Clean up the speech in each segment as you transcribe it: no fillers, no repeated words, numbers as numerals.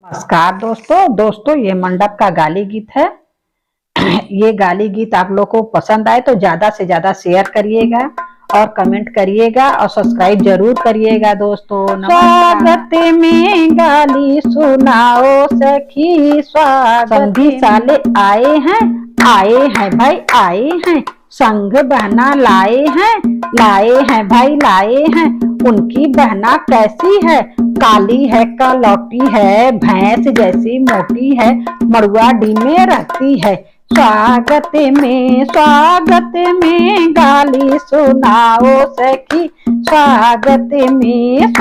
नमस्कार दोस्तों ये मंडप का गाली गीत है। ये गाली गीत आप लोग को पसंद आए तो ज्यादा से ज्यादा शेयर करिएगा और कमेंट करिएगा और सब्सक्राइब जरूर करिएगा दोस्तों। स्वागत में गाली सुनाओ सखी, स्वागत संधी साले आए हैं भाई आए हैं, संग बहना लाए हैं भाई लाए हैं। उनकी बहना कैसी है, काली है कलौटी है, भैंस जैसी मोटी है, मड़ुआडी में रहती है। स्वागत में गाली सुनाओ सखी, स्वागत में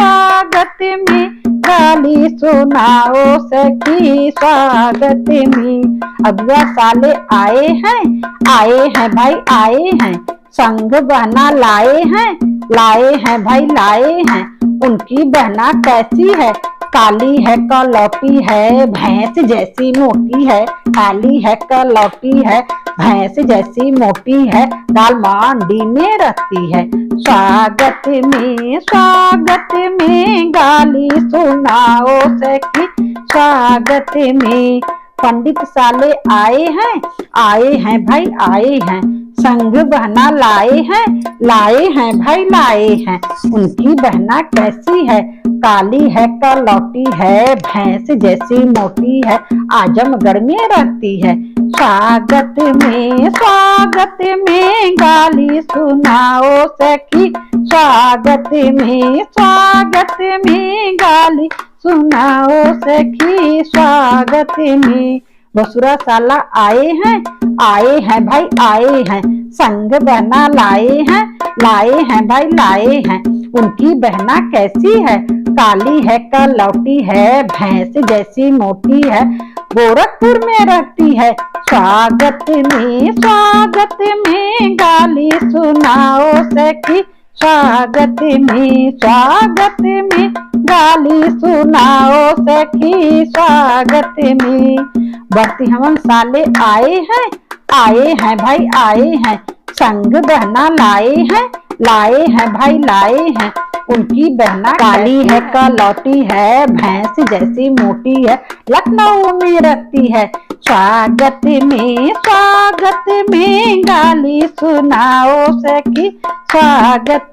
गाली सुनाओ सखी, स्वागत में। अगुआ साले आए हैं भाई आए हैं, संग बहना लाए हैं भाई लाए हैं। उनकी बहना कैसी है, काली है कलौटी है, भैंस जैसी मोटी है, काली है कलौटी है, भैंस जैसी मोटी है, दाल मंडी में रहती है। स्वागत में गाली सुनाओ सखी, स्वागत में। पंडित साले आए हैं भाई आए हैं, संग बहना लाए हैं भाई लाए हैं। उनकी बहना कैसी है, काली है कलौटी है, भैंस जैसी मोटी है, आजमगढ़ में रहती है। स्वागत में गाली सुनाओ सखी, स्वागत में गाली सुनाओ सखी, स्वागत में। बसुरा साला आए हैं भाई आए हैं, संग बहना लाए हैं भाई लाए हैं। उनकी बहना कैसी है, काली है कलौटी है, भैंस जैसी मोटी है, गोरखपुर में रहती है। स्वागत में गाली सुनाओ सखी, स्वागत में गाली सुनाओ सखी, स्वागत में। बस्ती हमन साले आए हैं भाई आए हैं, संग बहना लाए हैं भाई लाए हैं। उनकी बहना काली है कलौटी है, भैंस जैसी मोटी है, लखनऊ में रहती है। स्वागत में गाली सुनाओ सखी, स्वागत